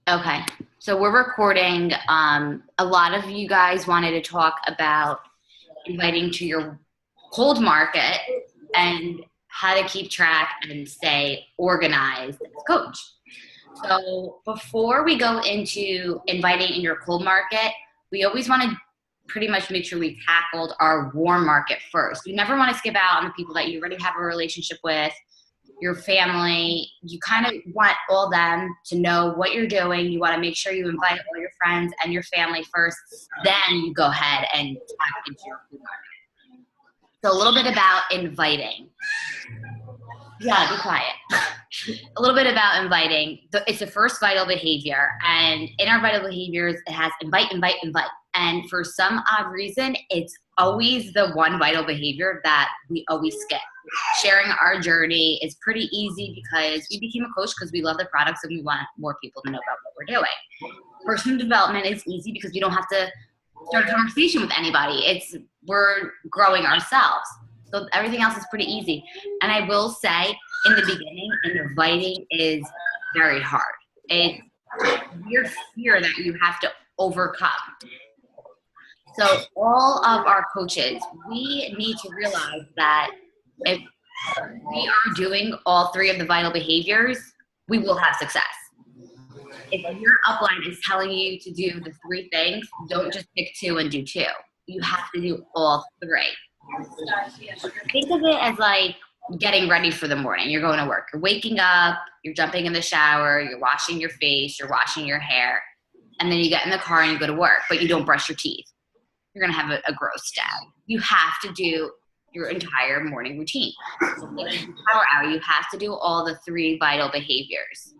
Okay. So we're recording. A lot of you guys wanted to talk about inviting to your cold market and how to keep track and stay organized as a coach. So before we go into inviting in your cold market, we always want to pretty much make sure we tackled our warm market first. You never want to skip out on the people that you already have a relationship with, your family. You kind of want all them to know what you're doing. You want to make sure you invite all your friends and your family first. Then you go ahead and tap into your cold market. So a little bit about inviting. Yeah, be quiet. A little bit about inviting. It's the first vital behavior. And in our vital behaviors, it has invite, invite, invite. And for some odd reason, it's always the one vital behavior that we always skip. Sharing our journey is pretty easy because we became a coach because we love the products and we want more people to know about what we're doing. Personal development is easy because we don't have to start a conversation with anybody. We're growing ourselves. So everything else is pretty easy. And I will say, in the beginning, inviting is very hard. It's weird fear that you have to overcome. So all of our coaches, we need to realize that if we are doing all three of the vital behaviors, we will have success. If your upline is telling you to do the three things, don't just pick two and do two. You have to do all three. Think of it as like getting ready for the morning. You're going to work. You're waking up, you're jumping in the shower, you're washing your face, you're washing your hair, and then you get in the car and you go to work, but you don't brush your teeth. You're going to have a gross day. You have to do your entire morning routine. So power hour, you have to do all the three vital behaviors.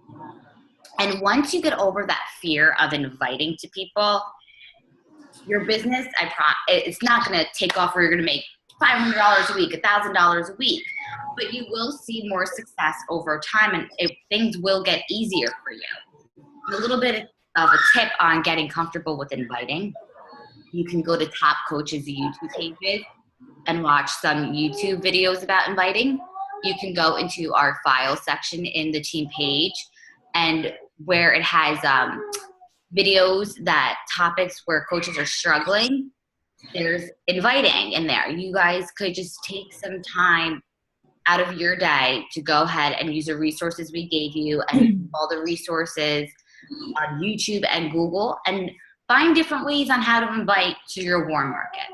And once you get over that fear of inviting to people, your business, it's not going to take off where you're going to make $500 a week, $1,000 a week, but you will see more success over time and things will get easier for you. A little bit of a tip on getting comfortable with inviting. You can go to Top Coaches YouTube pages and watch some YouTube videos about inviting. You can go into our file section in the team page and where it has videos topics where coaches are struggling, there's inviting in there. You guys could just take some time out of your day to go ahead and use the resources we gave you and all the resources on YouTube and Google and find different ways on how to invite to your warm market.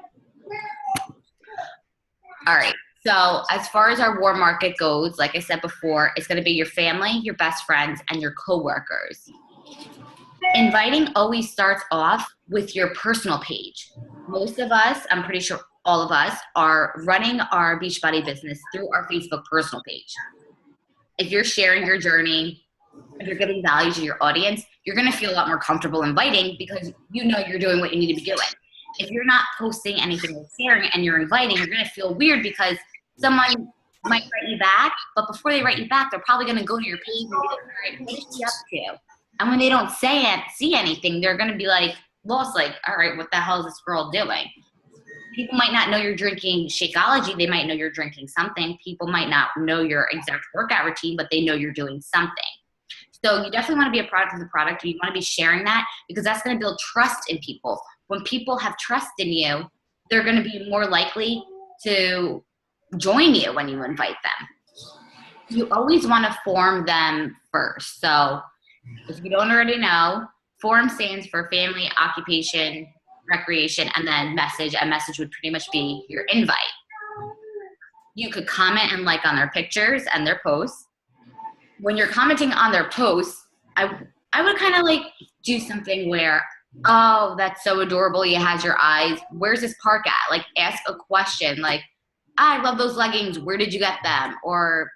All right. So as far as our warm market goes, like I said before, it's going to be your family, your best friends, and your coworkers. Inviting always starts off with your personal page. Most of us, I'm pretty sure all of us, are running our Beachbody business through our Facebook personal page. If you're sharing your journey, if you're giving value to your audience, you're going to feel a lot more comfortable inviting because you know you're doing what you need to be doing. If you're not posting anything or sharing and you're inviting, you're going to feel weird because someone might write you back, but before they write you back, they're probably going to go to your page and be like, all right, what is she up to? And when they don't see anything, they're going to be like lost, like, all right, what the hell is this girl doing? People might not know you're drinking Shakeology. They might know you're drinking something. People might not know your exact workout routine, but they know you're doing something. So you definitely want to be a product of the product. You want to be sharing that because that's going to build trust in people. When people have trust in you, they're going to be more likely to join you when you invite them. You always want to form them first. So if you don't already know, FORM stands for family, occupation, recreation, and then message. A message would pretty much be your invite. You could comment and like on their pictures and their posts. When you're commenting on their posts, I would kind of like do something where, oh, that's so adorable. He has your eyes. Where's this park at? Like ask a question like, I love those leggings. Where did you get them? Or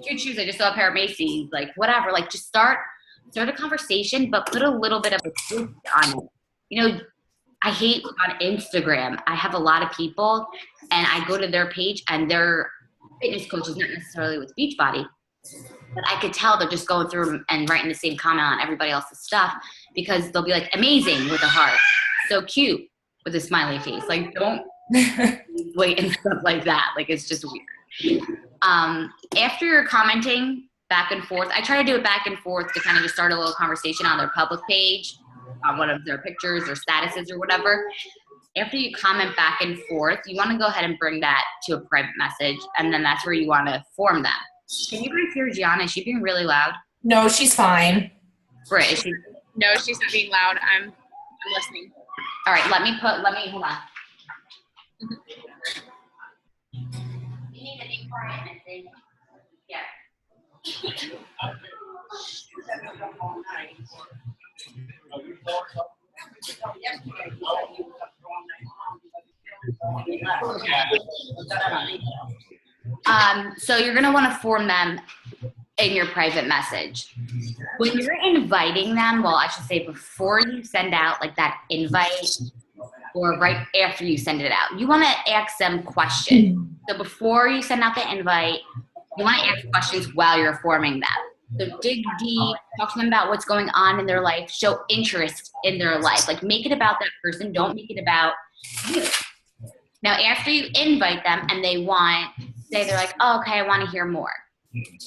cute shoes. I just saw a pair of Macy's. Like whatever. Like just start a conversation, but put a little bit of a twist on it. You know, I hate on Instagram. I have a lot of people and I go to their page and they're fitness coaches, not necessarily with Beachbody, but I could tell they're just going through and writing the same comment on everybody else's stuff because they'll be like amazing with a heart, so cute with a smiley face. Like don't wait and stuff like that. Like it's just weird. After you're commenting, back and forth. I try to do it back and forth to kind of just start a little conversation on their public page, on one of their pictures or statuses or whatever. After you comment back and forth, you want to go ahead and bring that to a private message, and then that's where you want to form them. Can you guys hear Gianna? Is she being really loud? No, she's fine. Right. Is she? No, she's not being loud. I'm listening. All right. Let me hold on. You need to be quiet, Missy. Yeah. So you're going to want to form them in your private message. When you're inviting them, well, I should say before you send out like that invite or right after you send it out, you want to ask them questions. So before you send out the invite, you want to ask questions while you're forming them. So dig deep, talk to them about what's going on in their life, show interest in their life. Like make it about that person, don't make it about you. Now, after you invite them and they're like, oh, okay, I want to hear more.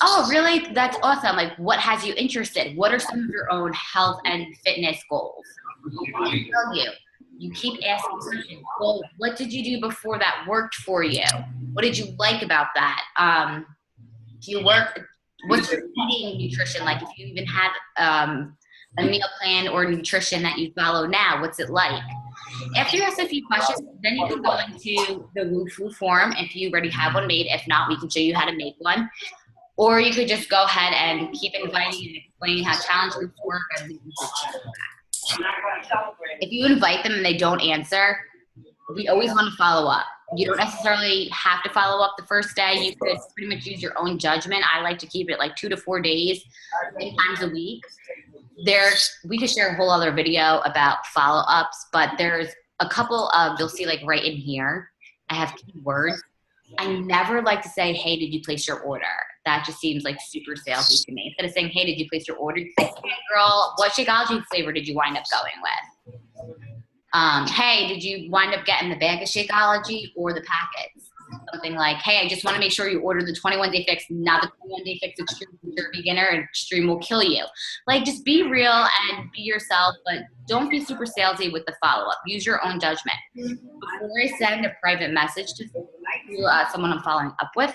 Oh, really? That's awesome. Like, what has you interested? What are some of your own health and fitness goals? You keep asking questions. Well, what did you do before that worked for you? What did you like about that? Do you work? What's your eating nutrition like? If you even have a meal plan or nutrition that you follow now, what's it like? After you ask a few questions, then you can go into the WooFoo form if you already have one made. If not, we can show you how to make one. Or you could just go ahead and keep inviting and explaining how challenge groups work. If you invite them and they don't answer, we always want to follow up. You don't necessarily have to follow up the first day. You could pretty much use your own judgment. I like to keep it like 2 to 4 days, 10 times a week. We could share a whole other video about follow-ups, but there's a couple of, you'll see like right in here, I have keywords. I never like to say, hey, did you place your order? That just seems like super salesy to me. Instead of saying, hey, did you place your order? You say, hey, girl, what Shakeology flavor did you wind up going with? Hey, did you wind up getting the bag of Shakeology or the packets? Something like, hey, I just want to make sure you order the 21-day fix, not the 21-day fix extreme if you're a beginner and extreme will kill you. Like, just be real and be yourself, but don't be super salesy with the follow-up. Use your own judgment. Before I send a private message to someone I'm following up with,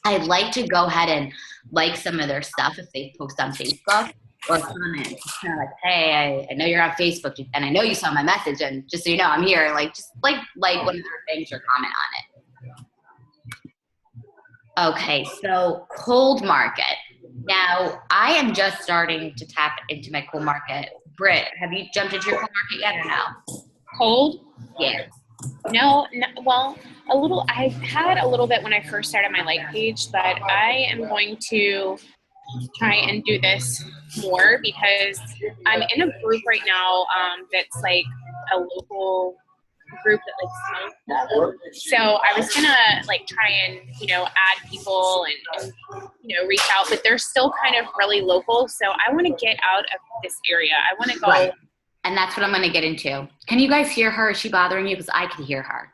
I like to go ahead and like some of their stuff if they post on Facebook or comment. It's kind of like, hey, I know you're on Facebook and I know you saw my message, and just so you know, I'm here. Like, just like one of their things or comment on it. Okay, so cold market. Now, I am just starting to tap into my cold market. Britt, have you jumped into your cold market yet or no? Cold? Yeah. No, well, a little. I had a little bit when I first started my like page, but I am going to try and do this more because I'm in a group right now that's like a local group that like smells stuff. So I was gonna like try and add people and reach out, but they're still kind of really local. So I want to get out of this area. I want to go. Right. And that's what I'm going to get into. Can you guys hear her? Is she bothering you? Because I can hear her.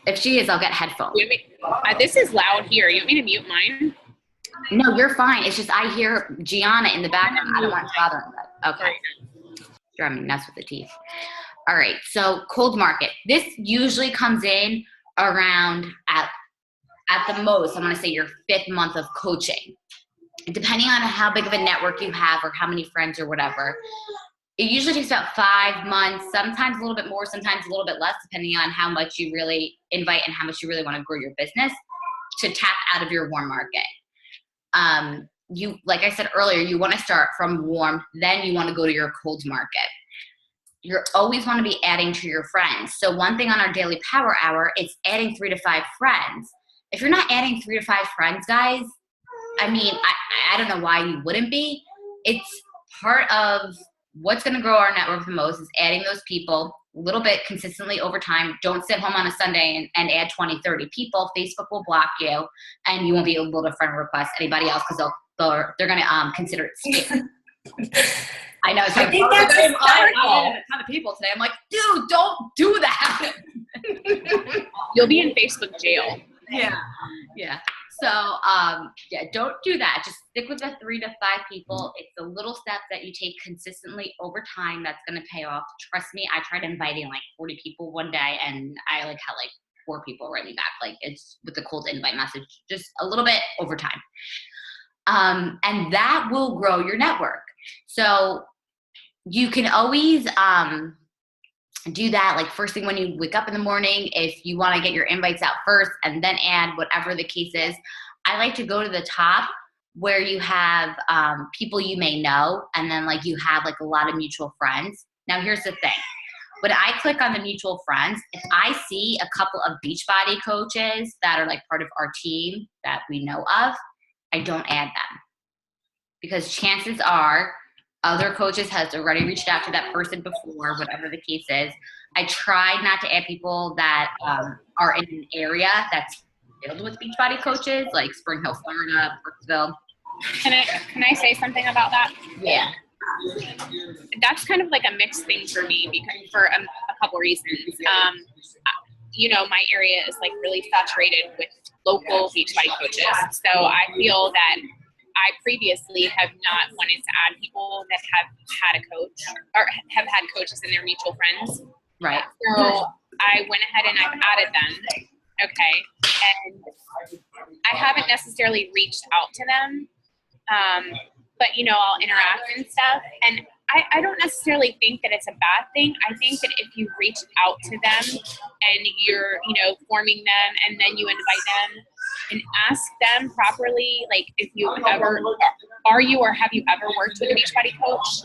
If she is, I'll get headphones. This is loud here. You want me to mute mine? No, you're fine. It's just I hear Gianna in the background. I don't want to bother her. Okay. Sure, I'm nuts with the teeth. All right. So cold market. This usually comes in around at the most, I'm going to say your 5th month of coaching. Depending on how big of a network you have or how many friends or whatever. It usually takes about 5 months, sometimes a little bit more, sometimes a little bit less, depending on how much you really invite and how much you really want to grow your business to tap out of your warm market. Like I said earlier, you want to start from warm, then you want to go to your cold market. You always want to be adding to your friends. So one thing on our daily power hour, it's adding 3 to 5 friends. If you're not adding 3 to 5 friends, guys, I mean, I don't know why you wouldn't be. It's part of what's going to grow our network the most is adding those people a little bit consistently over time. Don't sit home on a Sunday and add 20, 30 people. Facebook will block you and you won't be able to friend request anybody else because they're going to consider it spam. I know. So I think that's hysterical. I had a ton of people today. I'm like, dude, don't do that. You'll be in Facebook jail. Yeah. Yeah. So, yeah, don't do that. Just stick with the 3 to 5 people. It's the little steps that you take consistently over time that's going to pay off. Trust me, I tried inviting like 40 people one day, and I like had like 4 people write me back. Like it's with the cold invite message, just a little bit over time. And that will grow your network. So you can always do that like first thing when you wake up in the morning. If you want to get your invites out first and then add whatever the case is, I like to go to the top where you have people you may know, and then like you have like a lot of mutual friends. Now here's the thing. When I click on the mutual friends, if I see a couple of Beachbody coaches that are like part of our team that we know of, I don't add them, because chances are other coaches has already reached out to that person before, whatever the case is. I try not to add people that are in an area that's filled with Beachbody coaches, like Spring Hill, Florida, Brooksville. Can I say something about that? Yeah. That's kind of like a mixed thing for me, because for a couple reasons. You know, my area is like really saturated with local Beachbody coaches, so I feel that I previously have not wanted to add people that have had a coach or have had coaches in their mutual friends. Right. So I went ahead and I've added them. Okay. And I haven't necessarily reached out to them. But you know, I'll interact and stuff. And I don't necessarily think that it's a bad thing. I think that if you reach out to them and you're, you know, forming them, and then you invite them and ask them properly, like if you ever, are you or have you ever worked with a Beachbody coach,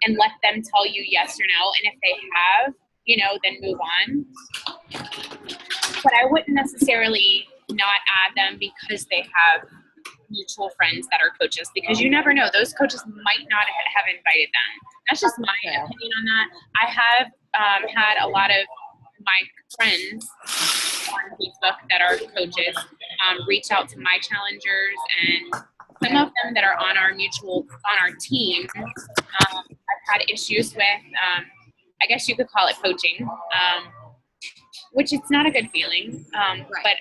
and let them tell you yes or no. And if they have, you know, then move on. But I wouldn't necessarily not add them because they have mutual friends that are coaches, because you never know, those coaches might not have invited them. That's just my opinion on that. I have had a lot of my friends on Facebook that are coaches reach out to my challengers, and some of them that are on our team, I've had issues with, I guess you could call it coaching, which it's not a good feeling, but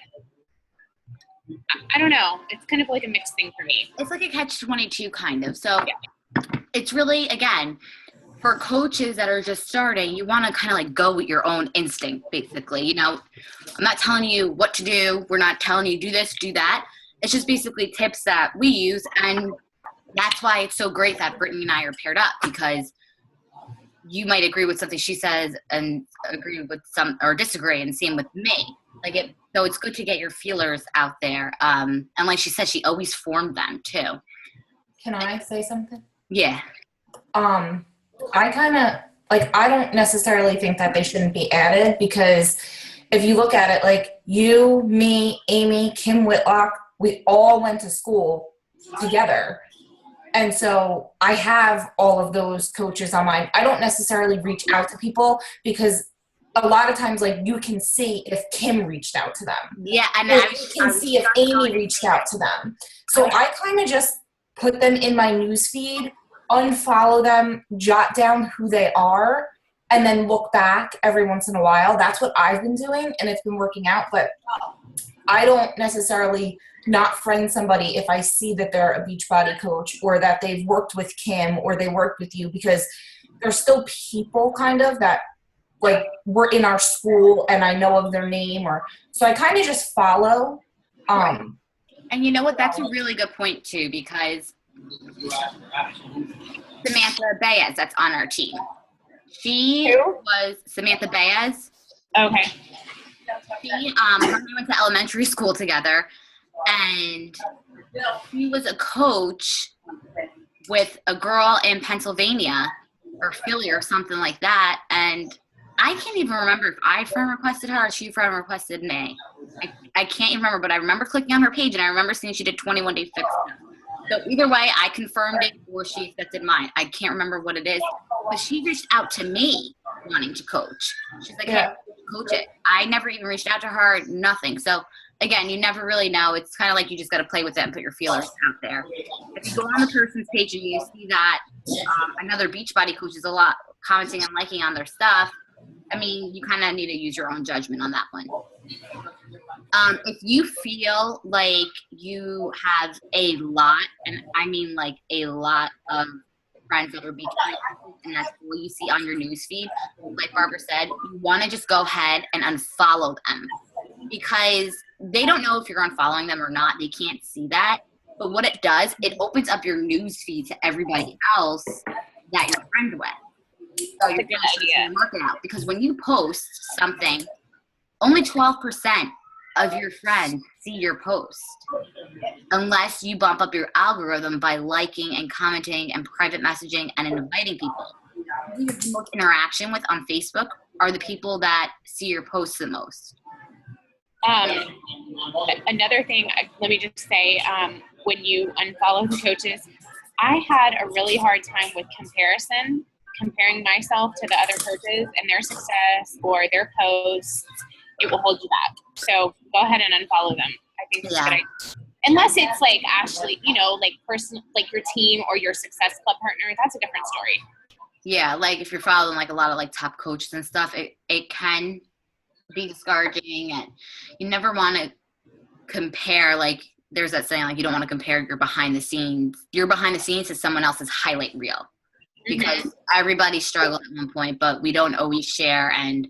I don't know. It's kind of like a mixed thing for me. It's like a catch-22 kind of. So It's really, again, for coaches that are just starting, you want to kind of like go with your own instinct, basically. You know, I'm not telling you what to do. We're not telling you do this, do that. It's just basically tips that we use. And that's why it's so great that Brittany and I are paired up, because you might agree with something she says and agree with some, or disagree, and same with me. So it's good to get your feelers out there. And like she said, she always formed them too. Can I say something? Yeah. I kind of, like, I don't necessarily think that they shouldn't be added, because if you look at it, like you, me, Amy, Kim Whitlock, we all went to school together. And so I have all of those coaches on mine. I don't necessarily reach out to people, because a lot of times, like, you can see if Kim reached out to them. Yeah, and you can see if Amy reached out to them. So I kind of just put them in my news feed, unfollow them, jot down who they are, and then look back every once in a while. That's what I've been doing, and it's been working out. But I don't necessarily not friend somebody if I see that they're a Beachbody coach, or that they've worked with Kim, or they worked with you, because they're still people kind of that, like, were in our school and I know of their name, or so I kind of just follow. And you know what? That's a really good point too, because Samantha Baez, that's on our team. She was Samantha Baez. Okay. She we went to elementary school together, and she was a coach with a girl in Pennsylvania or Philly or something like that. And I can't even remember if I friend requested her or she friend requested me. I can't even remember, but I remember clicking on her page, and I remember seeing she did 21-day fix. So either way, I confirmed it or she accepted mine. I can't remember what it is, but she reached out to me wanting to coach. She's like, hey, coach it. I never even reached out to her, nothing. So again, you never really know. It's kind of like you just got to play with it and put your feelers out there. If you go on the person's page and you see that another Beachbody coach is a lot commenting and liking on their stuff, I mean, you kind of need to use your own judgment on that one. If you feel like you have a lot, and I mean like a lot of friends that are beach body, and that's all you see on your newsfeed, like Barbara said, you want to just go ahead and unfollow them because they don't know if you're unfollowing them or not. They can't see that. But what it does, it opens up your newsfeed to everybody else that you're friends with. So you're That's a good idea. market out because when you post something, only 12% of your friends see your post unless you bump up your algorithm by liking and commenting and private messaging and inviting people. Who you have the most interaction with on Facebook are the people that see your posts the most. Another thing, let me just say, when you unfollow the coaches, I had a really hard time with comparing myself to the other coaches and their success or their posts. It will hold you back. So go ahead and unfollow them. I think that's a good idea. Unless it's like Ashley, like person, like your team or your Success Club partner, that's a different story. Yeah, like if you're following like a lot of like top coaches and stuff, it can be discouraging, and you never want to compare. Like there's that saying, like you don't want to compare your behind the scenes to someone else's highlight reel, because everybody struggled at one point, but we don't always share and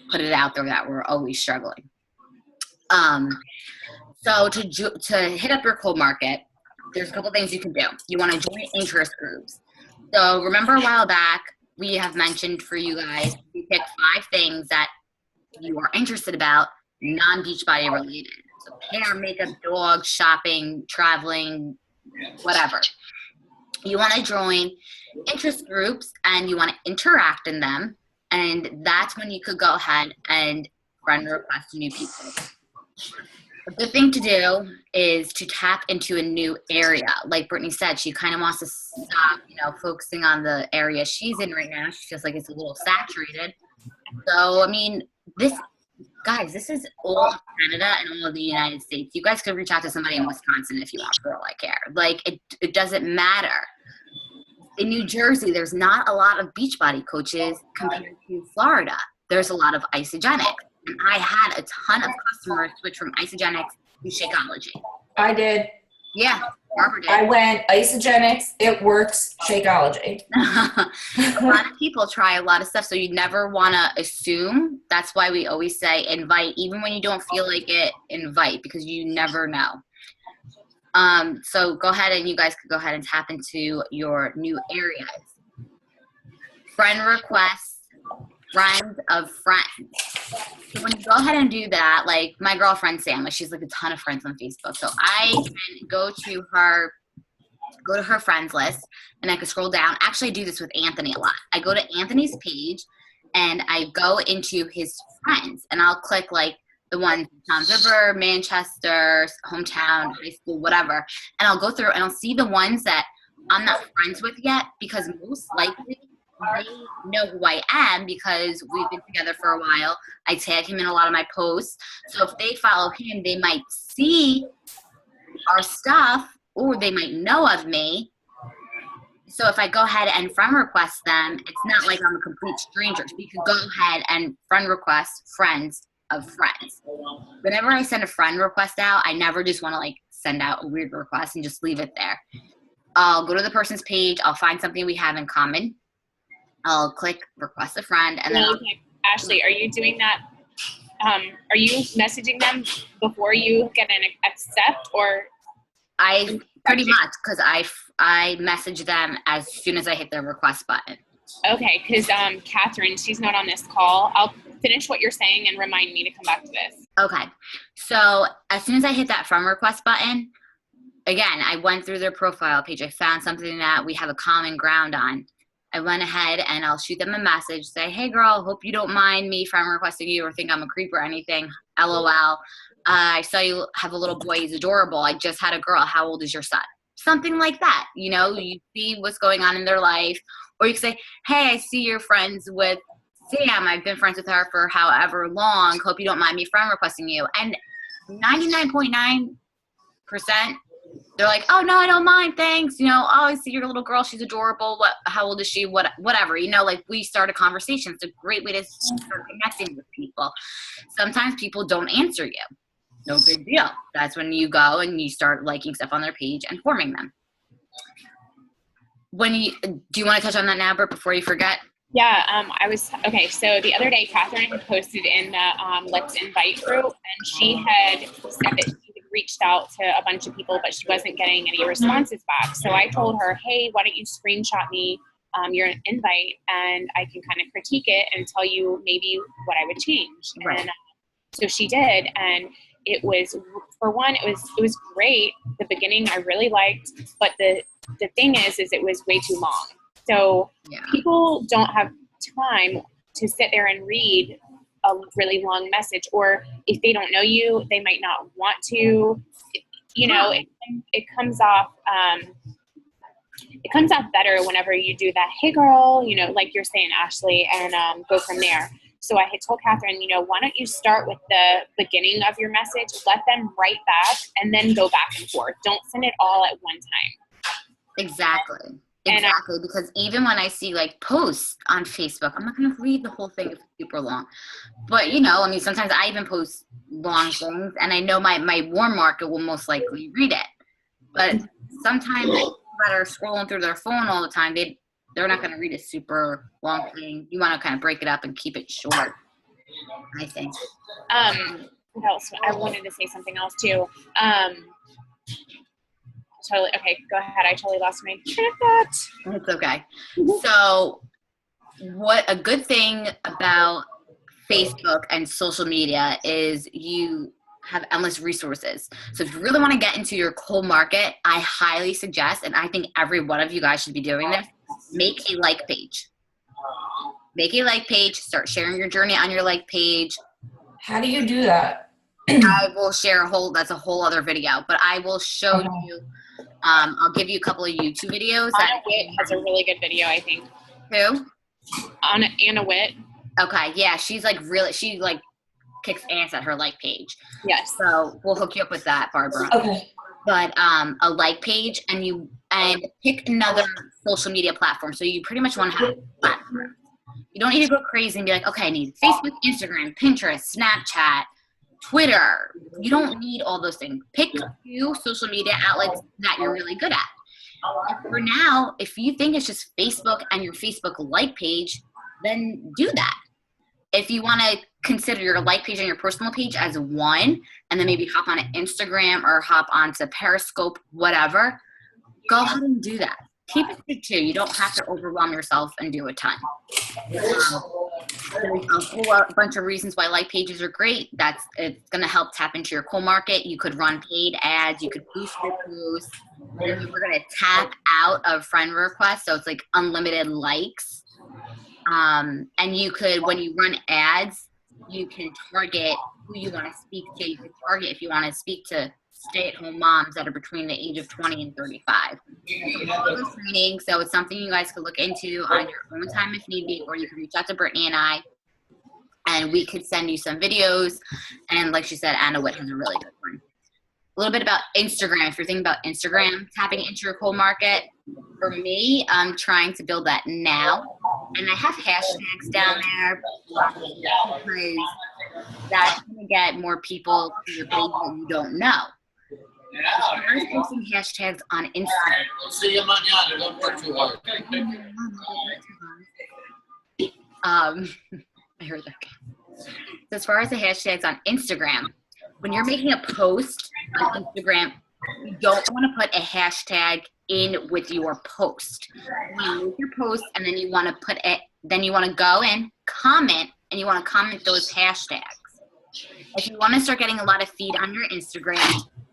put it out there that we're always struggling. So to hit up your cold market, there's a couple things you can do. You want to join interest groups. So remember a while back, we have mentioned for you guys, you pick 5 things that you are interested about, non-beach body related. So hair, makeup, dog, shopping, traveling, whatever. You want to join interest groups and you want to interact in them. And that's when you could go ahead and friend request new people. A good thing to do is to tap into a new area. Like Brittany said, she kind of wants to stop, focusing on the area she's in right now. She feels like it's a little saturated. So, I mean, this is all Canada and all of the United States. You guys could reach out to somebody in Wisconsin if you want, for all I care. Like, it doesn't matter. In New Jersey, there's not a lot of Beachbody coaches compared to Florida. There's a lot of Isogenics. And I had a ton of customers switch from Isogenics to Shakeology. I did. Yeah, Barbara did. I went Isogenics, it works, Shakeology. A lot of people try a lot of stuff, so you never want to assume. That's why we always say invite. Even when you don't feel like it, invite, because you never know. So go ahead and you guys could go ahead and tap into your new areas. Friend requests, friends of friends. So when you go ahead and do that, like my girlfriend Sam, like she's like a ton of friends on Facebook. So I can go to her friends list and I can scroll down. Actually, I do this with Anthony a lot. I go to Anthony's page and I go into his friends and I'll click like the ones in Tom's River, Manchester, hometown, high school, whatever. And I'll go through and I'll see the ones that I'm not friends with yet, because most likely they know who I am because we've been together for a while. I tag him in a lot of my posts. So if they follow him, they might see our stuff or they might know of me. So if I go ahead and friend request them, it's not like I'm a complete stranger. So you can go ahead and friend request friends of friends. Whenever I send a friend request out, I never just want to like send out a weird request and just leave it there. I'll go to the person's page. I'll find something we have in common. I'll click request a friend, and then Ashley, are you doing that? Are you messaging them before you get an accept, or? I pretty much, because I message them as soon as I hit the request button. Okay, because Catherine, she's not on this call. I'll finish what you're saying and remind me to come back to this. Okay, so as soon as I hit that friend request button, again, I went through their profile page. I found something that we have a common ground on. I went ahead and I'll shoot them a message, say, hey girl, hope you don't mind me friend requesting you or think I'm a creep or anything. LOL. I saw you have a little boy. He's adorable. I just had a girl. How old is your son? Something like that. You see what's going on in their life. Or you can say, hey, I see you're friends with Sam. I've been friends with her for however long. Hope you don't mind me friend requesting you. And 99.9% They're like, oh no, I don't mind, thanks. You know, oh, I see your little girl, she's adorable. How old is she? Whatever. You know, like we start a conversation. It's a great way to start connecting with people. Sometimes people don't answer you. No big deal. That's when you go and you start liking stuff on their page and forming them. Do you want to touch on that now, Bert, before you forget? Yeah, okay, so the other day, Catherine had posted in the Let's Invite group, and she had said that she had reached out to a bunch of people, but she wasn't getting any responses back. So I told her, hey, why don't you screenshot me your invite, and I can kind of critique it and tell you maybe what I would change. Right. And so she did, and it was, for one, it was great. The beginning I really liked, but the thing is it was way too long. So people don't have time to sit there and read a really long message, or if they don't know you, they might not want to. You know, it comes off better whenever you do that. Hey, girl, you know, like you're saying, Ashley, and go from there. So I had told Catherine, you know, why don't you start with the beginning of your message, let them write back, and then go back and forth. Don't send it all at one time. Exactly. Exactly, because even when I see like posts on Facebook, I'm not going to read the whole thing if it's super long. But, you know, I mean, sometimes I even post long things, and I know my warm market will most likely read it. But sometimes people that are scrolling through their phone all the time, they're not going to read a super long thing. You want to kind of break it up and keep it short, I think. What else? I wanted to say something else too. Totally. Okay, go ahead. I totally lost my train of thought. It's okay. So what a good thing about Facebook and social media is you have endless resources. So if you really want to get into your cold market, I highly suggest, and I think every one of you guys should be doing this, make a like page. Make a like page, start sharing your journey on your like page. How do you do that? I will share that's a whole other video, but I will show you, I'll give you a couple of YouTube videos. Anna Witt has a really good video, I think. Who? Anna Witt. Okay, yeah, she kicks ass at her like page. Yes. So we'll hook you up with that, Barbara. Okay. But a like page, and pick another social media platform. So you pretty much want to have a platform. You don't need to go crazy and be like, okay, I need Facebook, Instagram, Pinterest, Snapchat, Twitter. You don't need all those things. Pick 2 social media outlets that you're really good at. And for now, if you think it's just Facebook and your Facebook like page, then do that. If you want to consider your like page and your personal page as one, and then maybe hop on Instagram or hop onto Periscope, whatever, go ahead and do that. Keep it to 2. You don't have to overwhelm yourself and do a ton. There's a bunch of reasons why like pages are great. It's going to help tap into your cold market. You could run paid ads. You could boost your posts. We're going to tap out of friend requests, so it's like unlimited likes. And you could, when you run ads, you can target who you want to speak to. You can target if you want to speak to stay-at-home moms that are between the age of 20 and 35. It's training, so it's something you guys could look into on your own time if need be, or you can reach out to Brittany and I, and we could send you some videos. And like she said, Anna Witt has a really good one. A little bit about Instagram. If you're thinking about Instagram, tapping into your cold market, for me, I'm trying to build that now. And I have hashtags down there because that's going to get more people to your page that you don't know. I'm posting hashtags on Instagram. See you mañana. Don't work too hard. I heard that. So as far as the hashtags on Instagram, when you're making a post on Instagram, you don't want to put a hashtag in with your post. You make your post, and then you want to put it. Then you want to go in, comment, and you want to comment those hashtags. If you want to start getting a lot of feed on your Instagram,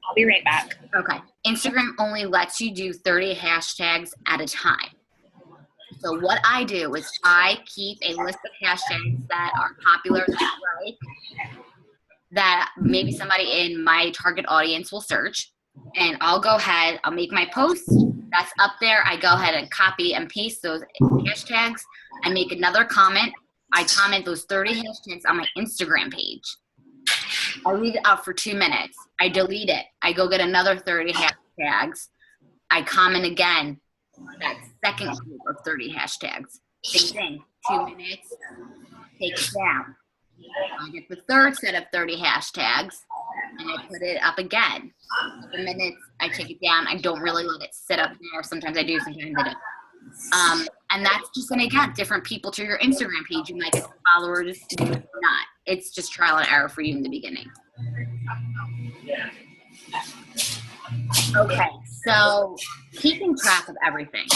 I'll be right back. okay. Instagram only lets you do 30 hashtags at a time. So what I do is I keep a list of hashtags that are popular that I like, that maybe somebody in my target audience will search, and I'll go ahead, I'll make my post that's up there. I go ahead and copy and paste those hashtags. I make another comment. I comment those 30 hashtags on my Instagram page. I leave it up for 2 minutes. I delete it. I go get another 30 hashtags. hashtags. I comment again that second group of 30 hashtags. Same thing, 2 minutes, take it down. I get the third set of 30 hashtags and I put it up again. 7 minutes, I take it down. I don't really let it sit up there. Sometimes I do, sometimes I don't. And that's just going to get different people to your Instagram page. You might get followers, you might not. It's just trial and error for you in the beginning. Okay, so keeping track of everything.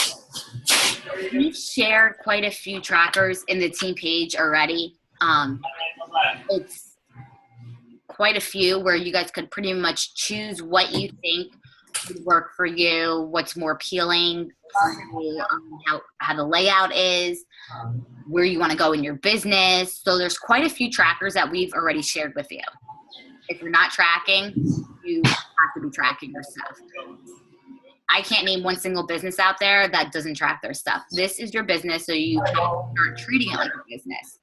We've shared quite a few trackers in the team page already. It's quite a few where you guys could pretty much choose what you think would work for you, what's more appealing for you, how the layout is, where you want to go in your business. So there's quite a few trackers that we've already shared with you. If you're not tracking, you have to be tracking your stuff. I can't name one single business out there that doesn't track their stuff. This is your business, so you have to start treating it like a business.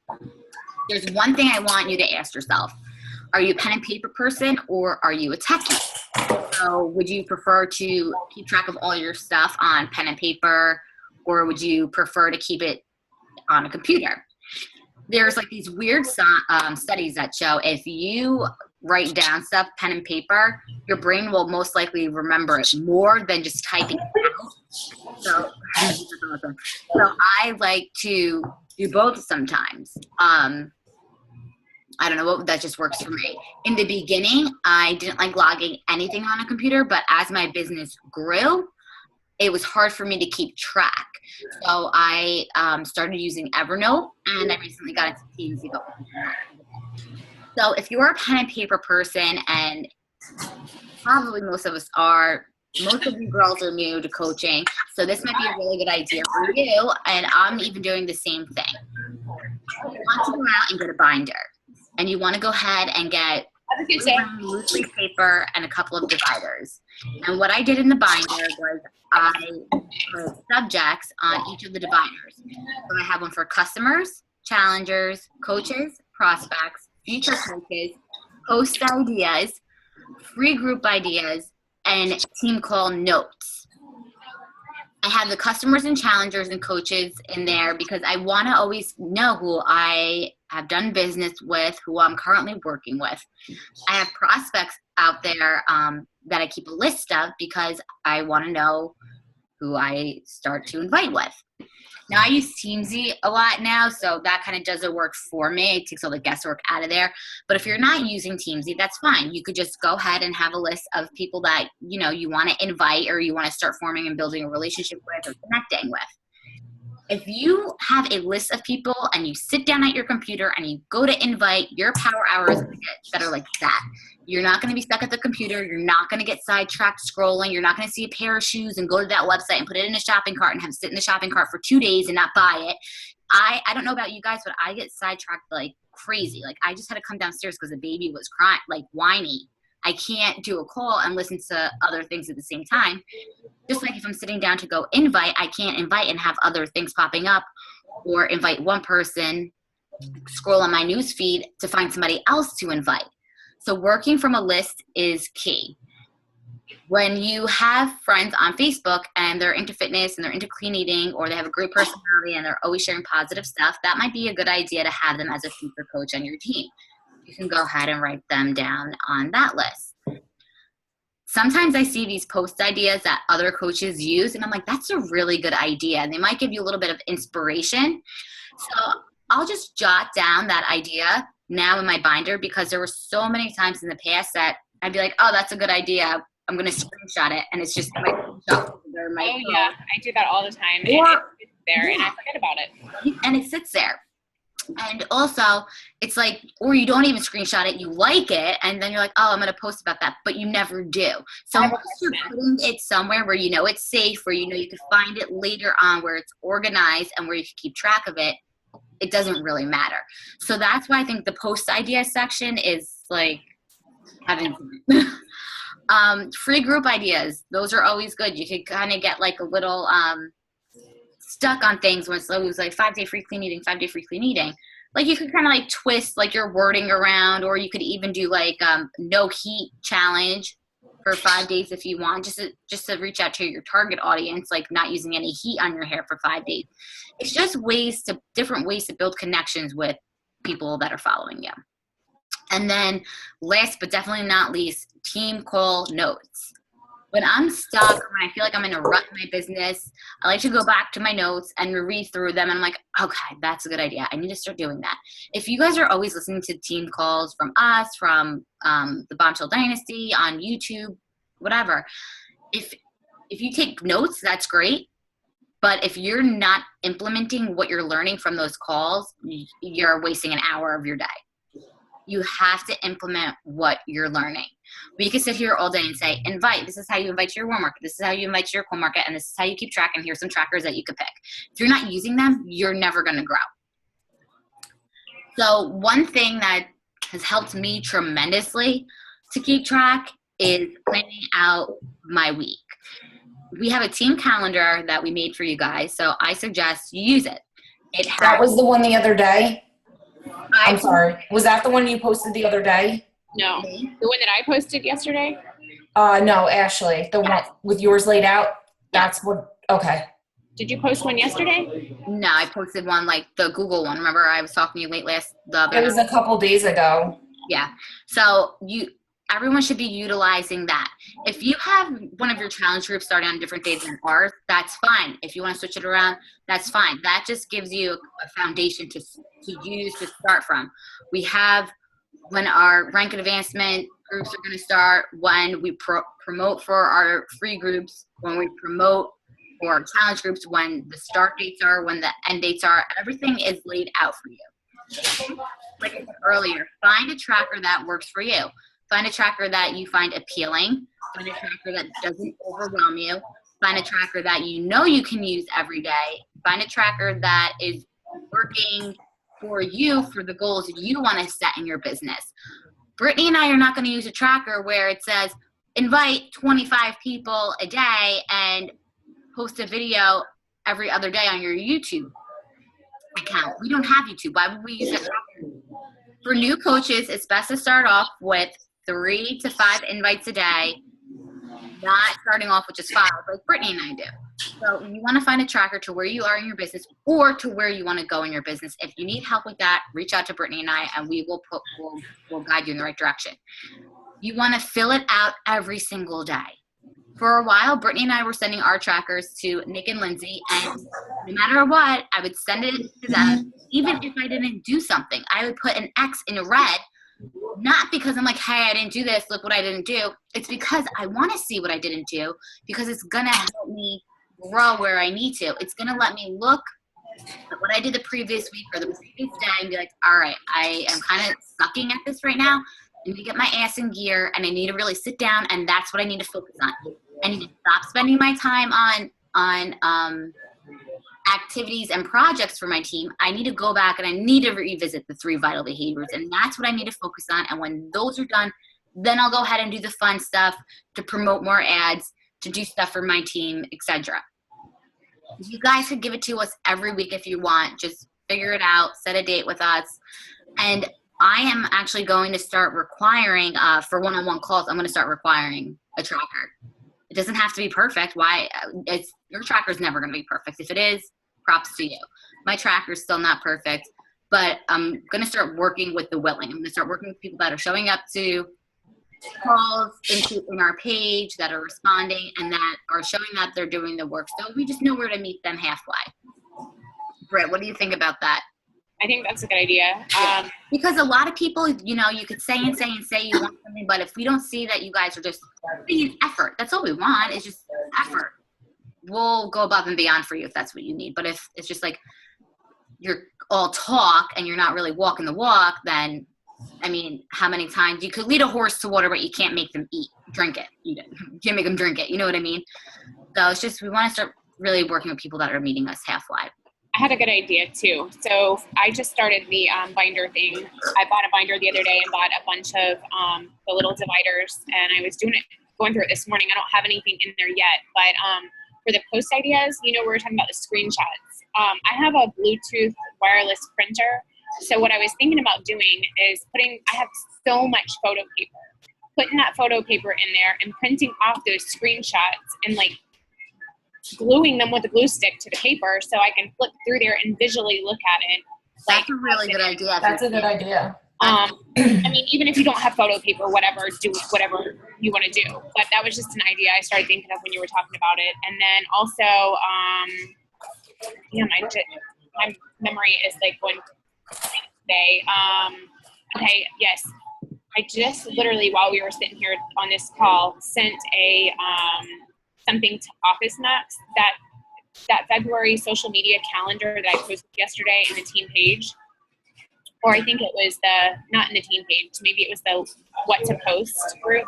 There's one thing I want you to ask yourself. Are you a pen and paper person or are you a techie? So would you prefer to keep track of all your stuff on pen and paper, or would you prefer to keep it on a computer? There's like these weird studies that show if you write down stuff, pen and paper, your brain will most likely remember it more than just typing it out. So I like to do both sometimes. I don't know what, that just works for me. In the beginning, I didn't like logging anything on a computer, but as my business grew, it was hard for me to keep track. So I started using Evernote, and I recently got into Teamsy. So if you're a pen and paper person, and probably most of us are, most of you girls are new to coaching, so this might be a really good idea for you, and I'm even doing the same thing. You want to go out and get a binder, and you want to go ahead and get loose leaf paper and a couple of dividers. And what I did in the binder was I put subjects on each of the dividers. So I have one for customers, challengers, coaches, prospects, future coaches, post ideas, free group ideas, and team call notes. I have the customers and challengers and coaches in there because I want to always know who I have done business with, who I'm currently working with. I have prospects out there that I keep a list of because I want to know who I start to invite with. Now I use Teamsy a lot now, so that kind of does the work for me. It takes all the guesswork out of there. But if you're not using Teamsy, that's fine. You could just go ahead and have a list of people that you know you want to invite or you want to start forming and building a relationship with or connecting with. If you have a list of people and you sit down at your computer and you go to invite, your power hour is going to get better like that. You're not going to be stuck at the computer. You're not going to get sidetracked scrolling. You're not going to see a pair of shoes and go to that website and put it in a shopping cart and have it sit in the shopping cart for 2 days and not buy it. I don't know about you guys, but I get sidetracked like crazy. Like I just had to come downstairs because the baby was crying, like whiny. I can't do a call and listen to other things at the same time. Just like if I'm sitting down to go invite, I can't invite and have other things popping up, or invite one person, scroll on my news feed to find somebody else to invite. So working from a list is key. When you have friends on Facebook and they're into fitness and they're into clean eating, or they have a great personality and they're always sharing positive stuff, that might be a good idea to have them as a future coach on your team. You can go ahead and write them down on that list. Sometimes I see these post ideas that other coaches use, and I'm like, that's a really good idea. And they might give you a little bit of inspiration. So I'll just jot down that idea now in my binder, because there were so many times in the past that I'd be like, oh, that's a good idea. I'm going to screenshot it. And it's just in my phone. Yeah, I do that all the time. And it sits there and I forget about it. And it sits there. And also, it's like, or you don't even screenshot it, you like it, and then you're like, oh, I'm going to post about that, but you never do. So unless you're putting it somewhere where you know it's safe, where you know you can find it later on, where it's organized and where you can keep track of it, it doesn't really matter. So that's why I think the post idea section is like having free group ideas. Those are always good. You could kind of get like a little stuck on things when it's always like 5-day free clean eating, 5-day free clean eating. Like you could kind of like twist like your wording around, or you could even do like no heat challenge for 5 days if you want, just to reach out to your target audience, like not using any heat on your hair for 5 days. It's just different ways to build connections with people that are following you. And then last but definitely not least, team call notes. When I'm stuck, when I feel like I'm in a rut in my business, I like to go back to my notes and read through them. And I'm like, okay, that's a good idea. I need to start doing that. If you guys are always listening to team calls from us, from the Bombshell Dynasty on YouTube, whatever, if you take notes, that's great. But if you're not implementing what you're learning from those calls, you're wasting an hour of your day. You have to implement what you're learning. We could sit here all day and say, this is how you invite to your warm market. This is how you invite to your cold market. And this is how you keep track. And here's some trackers that you could pick. If you're not using them, you're never going to grow. So one thing that has helped me tremendously to keep track is planning out my week. We have a team calendar that we made for you guys. So I suggest you use it. That was the one the other day? I'm sorry. Was that the one you posted the other day? No. The one that I posted yesterday? No, Ashley. The one with yours laid out? That's what, okay. Did you post one yesterday? No, I posted one, like the Google one. Remember I was talking to you It was a couple days ago. Yeah. So everyone should be utilizing that. If you have one of your challenge groups starting on different days than ours, that's fine. If you want to switch it around, that's fine. That just gives you a foundation to use to start from. We have when our rank advancement groups are going to start, when we promote for our free groups, when we promote for our challenge groups, when the start dates are, when the end dates are, everything is laid out for you. Like I said earlier, find a tracker that works for you. Find a tracker that you find appealing. Find a tracker that doesn't overwhelm you. Find a tracker that you know you can use every day. Find a tracker that is working for you for the goals you want to set in your business. Brittany and I are not going to use a tracker where it says invite 25 people a day and post a video every other day on your YouTube account. We don't have YouTube. Why would we use that tracker? For new coaches, it's best to start off with 3 to 5 invites a day, not starting off with just 5 like Brittany and I do. So you want to find a tracker to where you are in your business or to where you want to go in your business. If you need help with that, reach out to Brittany and I, and we will we'll guide you in the right direction. You want to fill it out every single day. For a while, Brittany and I were sending our trackers to Nick and Lindsay, and no matter what, I would send it to them. Even if I didn't do something, I would put an X in red. Not because I'm like, hey, I didn't do this, look what I didn't do. It's because I want to see what I didn't do, because it's going to help me grow where I need to. It's going to let me look at what I did the previous week or the previous day and be like, all right, I am kind of sucking at this right now. I need to get my ass in gear, and I need to really sit down, and that's what I need to focus on. I need to stop spending my time on activities and projects for my team. I need to go back and I need to revisit the 3 vital behaviors, and that's what I need to focus on. And when those are done, then I'll go ahead and do the fun stuff to promote more ads, to do stuff for my team, etc. You guys could give it to us every week if you want. Just figure it out, set a date with us. And I am actually going to start requiring for one-on-one calls, I'm going to start requiring a tracker. It doesn't have to be perfect. Your tracker is never going to be perfect. If it is, props to you. My tracker is still not perfect, but I'm going to start working with the willing. I'm going to start working with people that are showing up to calls in our page, that are responding, and that are showing that they're doing the work. So we just know where to meet them halfway. Britt, what do you think about that? I think that's a good idea. Because a lot of people, you could say you want something, but if we don't see that you guys are just putting in effort, that's all we want is just effort. We'll go above and beyond for you if that's what you need. But if it's just like you're all talk and you're not really walking the walk, then, I mean, how many times you could lead a horse to water, but you can't make them drink it. You can't make them drink it. You know what I mean? So it's just, we want to start really working with people that are meeting us halfway. I had a good idea too. So I just started the binder thing. I bought a binder the other day and bought a bunch of the little dividers, and I was going through it this morning. I don't have anything in there yet, but for the post ideas, we were talking about the screenshots. I have a Bluetooth wireless printer. So what I was thinking about doing is I have so much photo paper. putting that photo paper in there and printing off those screenshots and like gluing them with a glue stick to the paper so I can flip through there and visually look at it. That's a really good idea. That's a good idea. I mean, even if you don't have photo paper, whatever, do whatever you want to do. But that was just an idea I started thinking of when you were talking about it. And then also, my memory is like going today. Okay, yes. I just literally, while we were sitting here on this call, sent a something to Office Max, that February social media calendar that I posted yesterday in the team page. Or I think it was not in the team page, maybe it was the what to post group.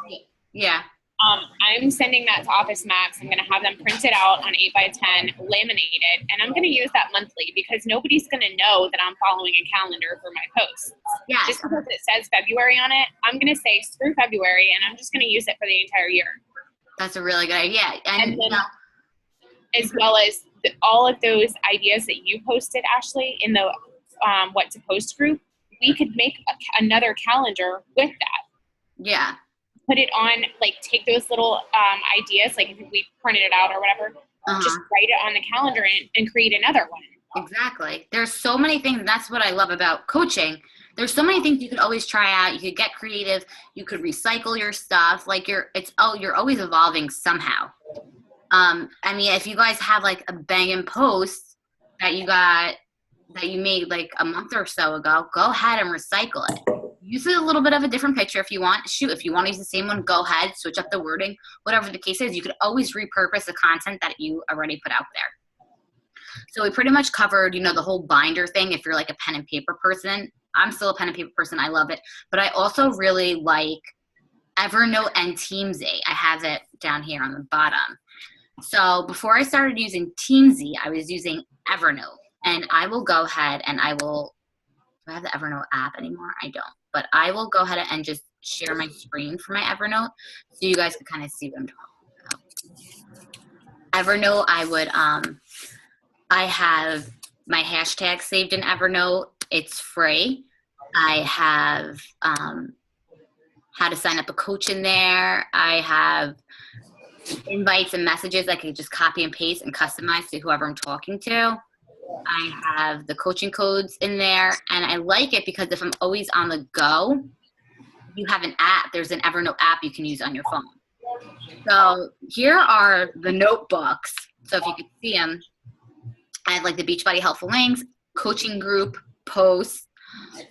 Yeah. I'm sending that to Office Max. I'm going to have them print it out on 8x10, laminate it, and I'm going to use that monthly because nobody's going to know that I'm following a calendar for my posts. Yeah. Just because it says February on it, I'm going to say screw February, and I'm just going to use it for the entire year. That's a really good idea. And then, as well as all of those ideas that you posted, Ashley, in the what to post group, we could make another calendar with that. Yeah. Put it on, like, take those little ideas, like if we printed it out or whatever, just write it on the calendar and create another one. Exactly. There's so many things, and that's what I love about coaching. There's so many things you could always try out. You could get creative. You could recycle your stuff. Like you're always evolving somehow. I mean, if you guys have like a banging post that you made like a month or so ago, go ahead and recycle it. Use a little bit of a different picture if you want. Shoot, if you want to use the same one, go ahead, switch up the wording, whatever the case is. You could always repurpose the content that you already put out there. So we pretty much covered, the whole binder thing. If you're like a pen and paper person, I'm still a pen and paper person. I love it. But I also really like Evernote and Teamzy. I have it down here on the bottom. So before I started using Teamzy, I was using Evernote. And I will go ahead and do I have the Evernote app anymore? I don't. But I will go ahead and just share my screen for my Evernote so you guys can kind of see what I'm talking about. Evernote, I have my hashtag saved in Evernote. It's free. I have how to sign up a coach in there. I have invites and messages I can just copy and paste and customize to whoever I'm talking to. I have the coaching codes in there, and I like it because if I'm always on the go, you have an app. There's an Evernote app you can use on your phone. So here are the notebooks. So if you could see them, I have like the Beachbody Helpful Links, coaching group, posts.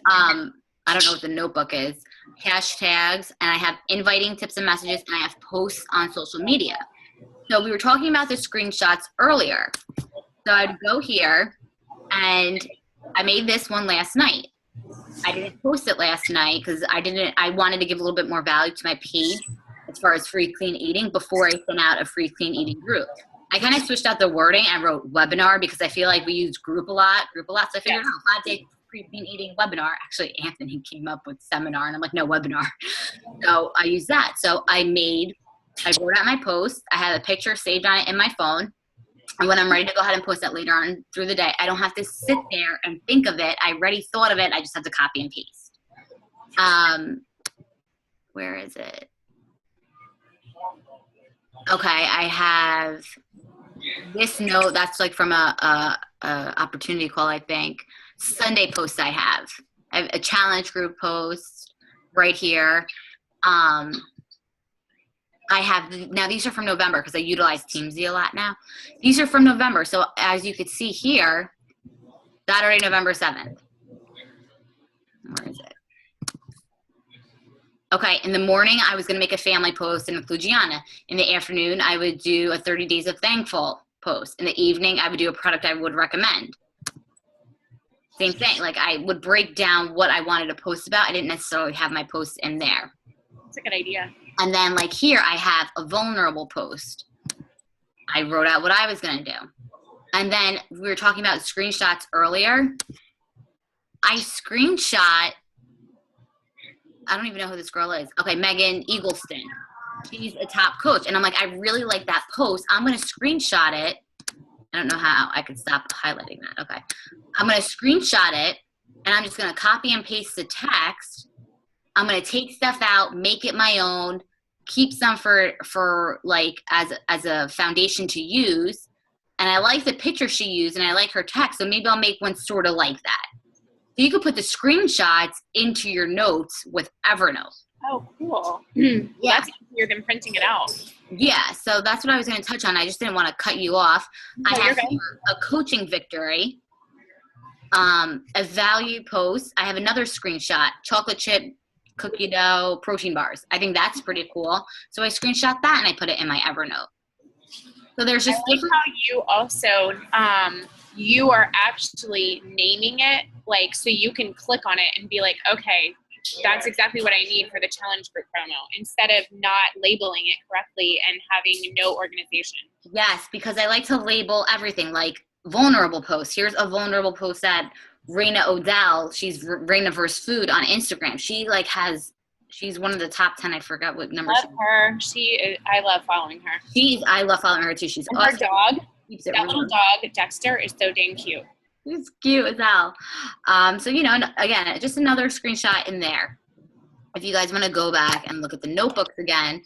I don't know what the notebook is, hashtags, and I have inviting tips and messages, and I have posts on social media. So we were talking about the screenshots earlier. So I'd go here, and I made this one last night. I didn't post it last night because I wanted to give a little bit more value to my page as far as free clean eating before I sent out a free clean eating group. I kind of switched out the wording and wrote webinar because I feel like we use group a lot. So I figured, 5-day free clean eating webinar. Actually, Anthony came up with seminar, and I'm like, no, webinar. So I used that. So I wrote out my post. I had a picture saved on it in my phone. And when I'm ready to go ahead and post that later on through the day, I don't have to sit there and think of it. I already thought of it. I just have to copy and paste. Where is it? Okay, I have this note. That's like from a opportunity call, I think. Sunday post I have a challenge group post right here. I have, now these are from November because I utilize Teamzy a lot now. These are from November. So as you could see here, Saturday, November 7th. Where is it? Okay, in the morning, I was going to make a family post and include Gianna. In the afternoon, I would do a 30 days of thankful post. In the evening, I would do a product I would recommend. Same thing, like I would break down what I wanted to post about. I didn't necessarily have my posts in there. That's a good idea. And then like here, I have a vulnerable post. I wrote out what I was going to do. And then we were talking about screenshots earlier. I screenshot, I don't even know who this girl is. Okay, Megan Eagleston. She's a top coach. And I'm like, I really like that post. I'm going to screenshot it. I don't know how I could stop highlighting that. Okay. I'm going to screenshot it, and I'm just going to copy and paste the text I'm going to take stuff out, make it my own, keep some for like as a foundation to use. And I like the picture she used and I like her text. So maybe I'll make one sort of like that. So you could put the screenshots into your notes with Evernote. Oh, cool. Yeah. That's easier than printing it out. Yeah, so that's what I was going to touch on. I just didn't want to cut you off. No, I you're have good. a coaching victory, a value post. I have another screenshot, chocolate chip, cookie dough, protein bars. I think that's pretty cool. So I screenshot that and I put it in my Evernote. So there's just I like how you also, you are actually naming it, like, so you can click on it and be like, okay, that's exactly what I need for the challenge group promo, instead of not labeling it correctly and having no organization. Yes, because I like to label everything, like vulnerable posts. Here's a vulnerable post that Raina Odell, she's Raina vs. Food on Instagram. She's one of the top 10. I forgot what number. Love her. I love following her. I love following her too. She's And awesome. her dog, Keeps it that real. little dog, Dexter, is so dang cute. It's cute as hell. So, again, just another screenshot in there. If you guys want to go back and look at the notebooks again,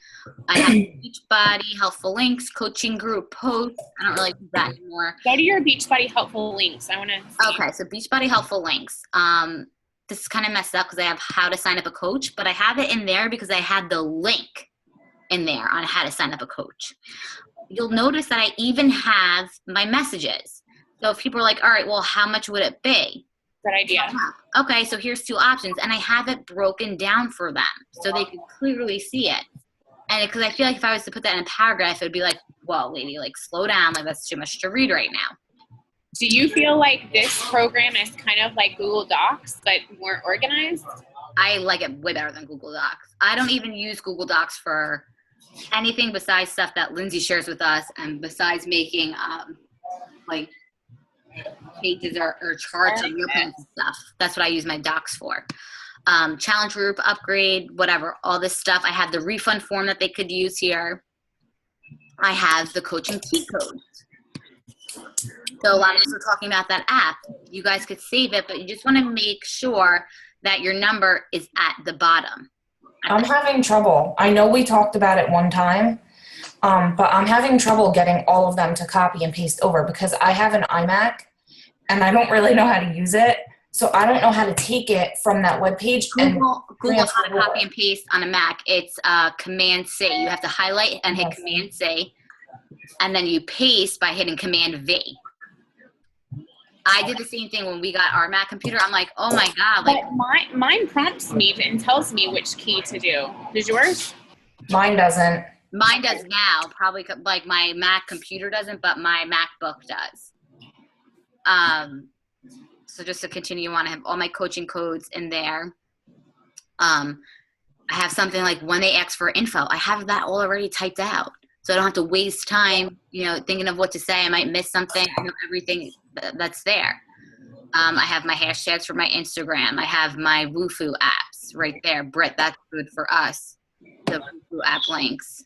I have Beachbody, helpful links, coaching group posts. I don't really use that anymore. Go to your Beachbody helpful links. I want to see. Okay, so Beachbody helpful links. This is kind of messed up because I have how to sign up a coach, but I have it in there because I had the link in there on how to sign up a coach. You'll notice that I even have my messages. So if people are like, all right, well, how much would it be? Good idea. Okay, so here's 2 options. And I have it broken down for them so they can clearly see it. And because I feel like if I was to put that in a paragraph, it would be like, whoa, lady, like slow down. Like that's too much to read right now. Do you feel like this program is kind of like Google Docs, but more organized? I like it way better than Google Docs. I don't even use Google Docs for anything besides stuff that Lindsay shares with us and besides making like pages or charts or blueprints and stuff. That's what I use my docs for. Challenge group, upgrade, whatever, all this stuff. I have the refund form that they could use here. I have the coaching key code. So a lot of us are talking about that app. You guys could save it, but you just want to make sure that your number is at the bottom. I'm having trouble. I know we talked about it one time, but I'm having trouble getting all of them to copy and paste over because I have an iMac and I don't really know how to use it. So I don't know how to take it from that webpage and Google transfer how to it over. copy and paste on a Mac. It's Command C. You have to highlight and hit Command C, and then you paste by hitting Command V. I did the same thing when we got our Mac computer. I'm like, oh my God. Like, But mine prompts me and tells me which key to do. Does yours? Mine doesn't. mine does now, probably like my Mac computer doesn't, but my MacBook does. So just to continue on, I have all my coaching codes in there. I have something like when they ask for info, I have that all already typed out. So I don't have to waste time, thinking of what to say. I might miss something. I know everything that's there. I have my hashtags for my Instagram. I have my Wufoo apps right there. Britt, that's good for us. The Wufoo app links.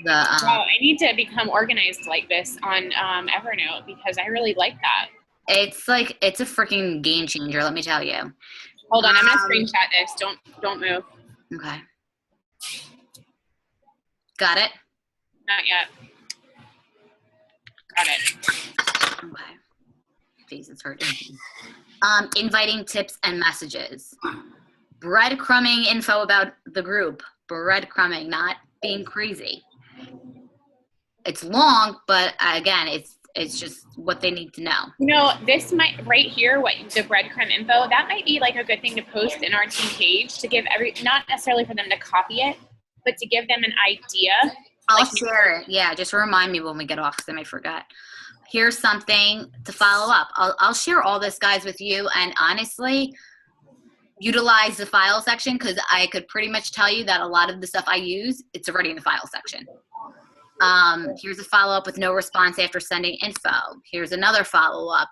Wow, I need to become organized like this on Evernote because I really like that. It's a freaking game changer, let me tell you. Hold on, I'm gonna screenshot this. Don't move. Okay. Got it? Not yet. Got it. Okay. Face is hurting. Inviting tips and messages. Breadcrumbing info about the group. Breadcrumbing, not being crazy. It's long, but again, it's just what they need to know. This might right here, what the breadcrumb info, that might be like a good thing to post in our team page to give not necessarily for them to copy it, but to give them an idea. I'll share it. Yeah, just remind me when we get off because I may forget. Here's something to follow up. I'll share all this, guys, with you. And honestly, utilize the file section because I could pretty much tell you that a lot of the stuff I use, it's already in the file section. Here's a follow-up with no response after sending info. Here's another follow-up.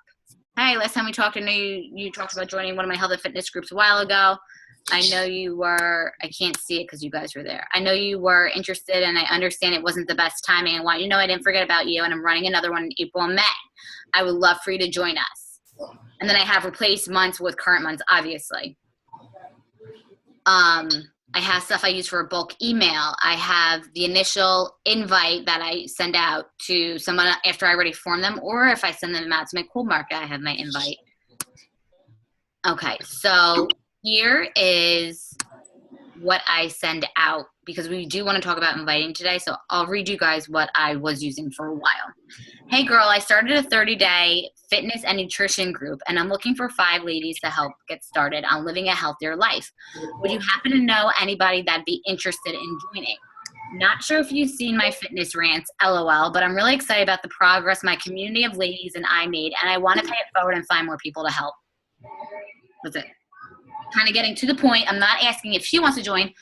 Hey, last time we talked, I know you talked about joining one of my health and fitness groups a while ago. I know you were, I can't see it because you guys were there. I know you were interested and I understand it wasn't the best timing. I want you to know I didn't forget about you and I'm running another one in April and May. I would love for you to join us. And then I have replaced months with current months, obviously. I have stuff I use for a bulk email. I have the initial invite that I send out to someone after I already form them, or if I send them out to my cold market, I have my invite. Okay, so here is what I send out, because we do want to talk about inviting today. So I'll read you guys what I was using for a while. Hey girl, I started a 30-day fitness and nutrition group, and I'm looking for 5 ladies to help get started on living a healthier life. Would you happen to know anybody that'd be interested in joining? Not sure if you've seen my fitness rants, LOL, but I'm really excited about the progress my community of ladies and I made, and I want to pay it forward and find more people to help. That's it. Kind of getting to the point. I'm not asking if she wants to join.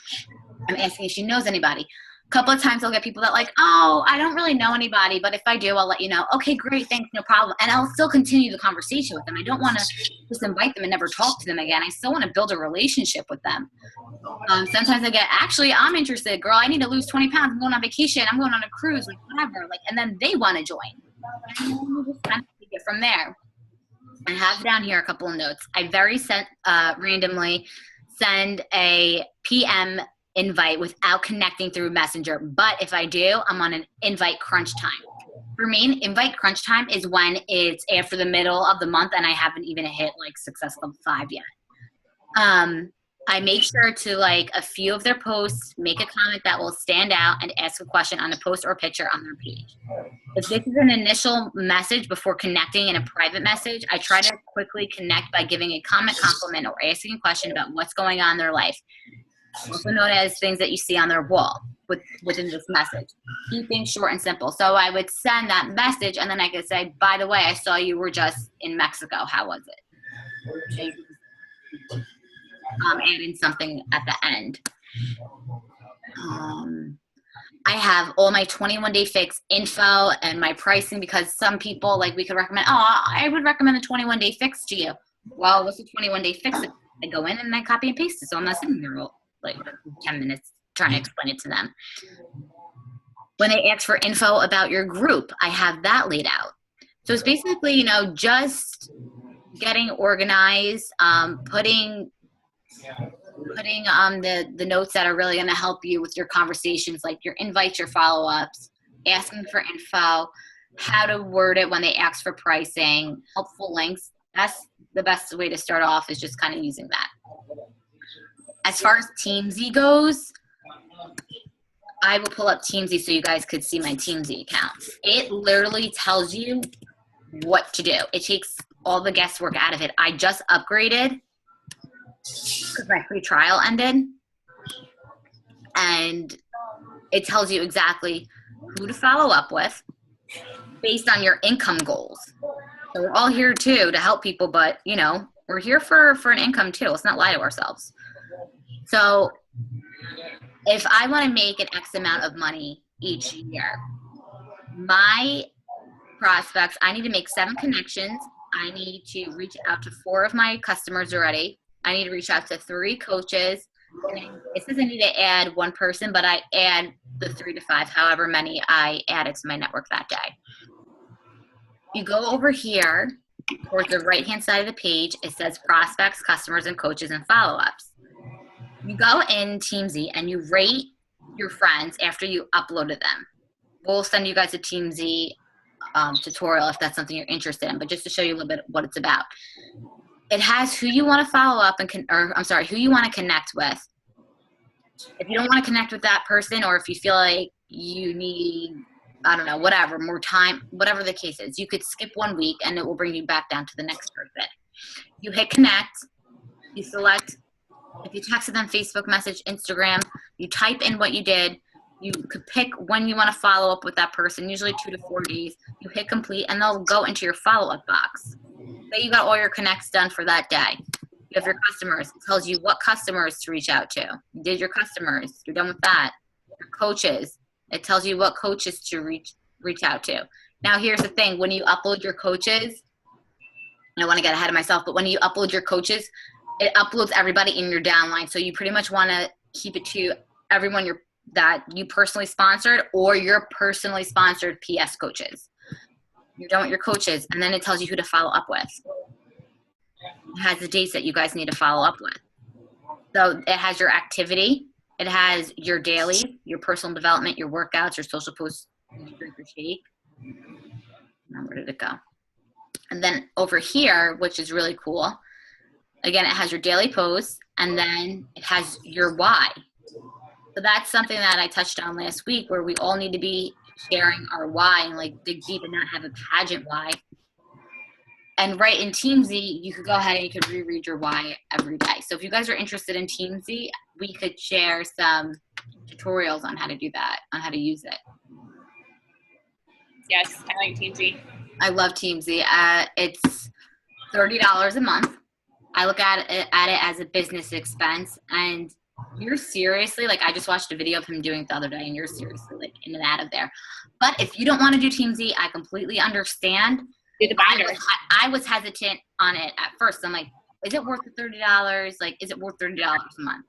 I'm asking if she knows anybody. A couple of times I'll get people that like, oh, I don't really know anybody, but if I do, I'll let you know. Okay, great, thanks, no problem. And I'll still continue the conversation with them. I don't want to just invite them and never talk to them again. I still want to build a relationship with them. Sometimes I get, actually, I'm interested. Girl, I need to lose 20 pounds. I'm going on vacation. I'm going on a cruise, like whatever. Like, and then they want to join. And then we just kind of take it from there. I have down here a couple of notes. I very randomly send a PM invite without connecting through Messenger. But if I do, I'm on an invite crunch time. For me, invite crunch time is when it's after the middle of the month and I haven't even hit like success level 5 yet. I make sure to like a few of their posts, make a comment that will stand out, and ask a question on a post or picture on their page. If this is an initial message before connecting in a private message, I try to quickly connect by giving a comment, compliment, or asking a question about what's going on in their life, also known as things that you see on their wall within this message. Keep things short and simple. So I would send that message, and then I could say, by the way, I saw you were just in Mexico. How was it? Add in something at the end. I have all my 21-day fix info and my pricing, because some people, like, we could recommend, oh, I would recommend the 21-day fix to you. Well, what's the 21-day fix? I go in and I copy and paste it, so I'm not sitting there like 10 minutes trying to explain it to them. When they ask for info about your group, I have that laid out. So it's basically, you know, just getting organized, putting the notes that are really going to help you with your conversations, like your invites, your follow-ups, asking for info, how to word it when they ask for pricing, helpful links. That's the best way to start off, is just kind of using that. As far as Teamzy goes, I will pull up Teamzy so you guys could see my Teamzy account. It literally tells you what to do. It takes all the guesswork out of it. I just upgraded because my free trial ended, and it tells you exactly who to follow up with based on your income goals. So we're all here too to help people, but you know, we're here for an income too. Let's not lie to ourselves. So if I want to make an X amount of money each year, my prospects, I need to make 7 connections. I need to reach out to 4 of my customers already. I need to reach out to 3 coaches. It says I need to add 1 person, but I add the 3 to 5, however many I added to my network that day. You go over here towards the right-hand side of the page. It says prospects, customers, and coaches and follow-ups. You go in Teamzy and you rate your friends after you uploaded them. We'll send you guys a Teamzy tutorial if that's something you're interested in, but just to show you a little bit what it's about. It has who you want to follow up and who you want to connect with. If you don't want to connect with that person, or if you feel like you need, I don't know, whatever, more time, whatever the case is, you could skip 1 week and it will bring you back down to the next person. You hit connect, you select, if you texted them, Facebook message, Instagram, you type in what you did, you could pick when you want to follow up with that person, usually 2 to 4 days. You hit complete and they'll go into your follow-up box. Say you got all your connects done for that day. You have your customers. It tells you what customers to reach out to. You did your customers. You're done with that. Your coaches. It tells you what coaches to reach out to. Now here's the thing. When you upload your coaches, I don't want to get ahead of myself, but when you upload your coaches, it uploads everybody in your downline. So you pretty much want to keep it to everyone that you personally sponsored or your personally sponsored PS coaches. You're done with your coaches, and then it tells you who to follow up with. It has the dates that you guys need to follow up with. So it has your activity, it has your daily, your personal development, your workouts, your social posts, your drink or shake. Now where did it go? And then over here, which is really cool, again, it has your daily posts, and then it has your why. So that's something that I touched on last week, where we all need to be sharing our why and like dig deep and not have a pageant why. And right in Teamzy, you could go ahead and you could reread your why every day. So if you guys are interested in Teamzy, we could share some tutorials on how to do that, on how to use it. Yes, I like Teamzy. I love Teamzy. It's $30 a month. I look at it as a business expense, and you're seriously, like, I just watched a video of him doing it the other day, and you're seriously like in and out of there. But if you don't want to do Teamzy, I completely understand. Do the binder. I was hesitant on it at first. I'm like, is it worth the $30? Like, is it worth $30 a month?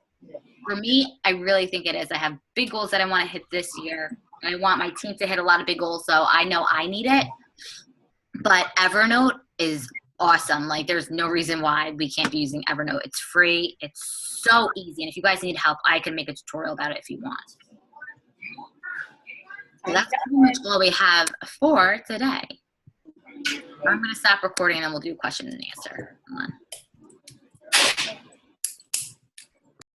For me, I really think it is. I have big goals that I want to hit this year. I want my team to hit a lot of big goals, so I know I need it. But Evernote is awesome. Like, there's no reason why we can't be using Evernote. It's free. It's so easy. And if you guys need help, I can make a tutorial about it if you want. So that's pretty much all we have for today. I'm going to stop recording and then we'll do question and answer. Come on.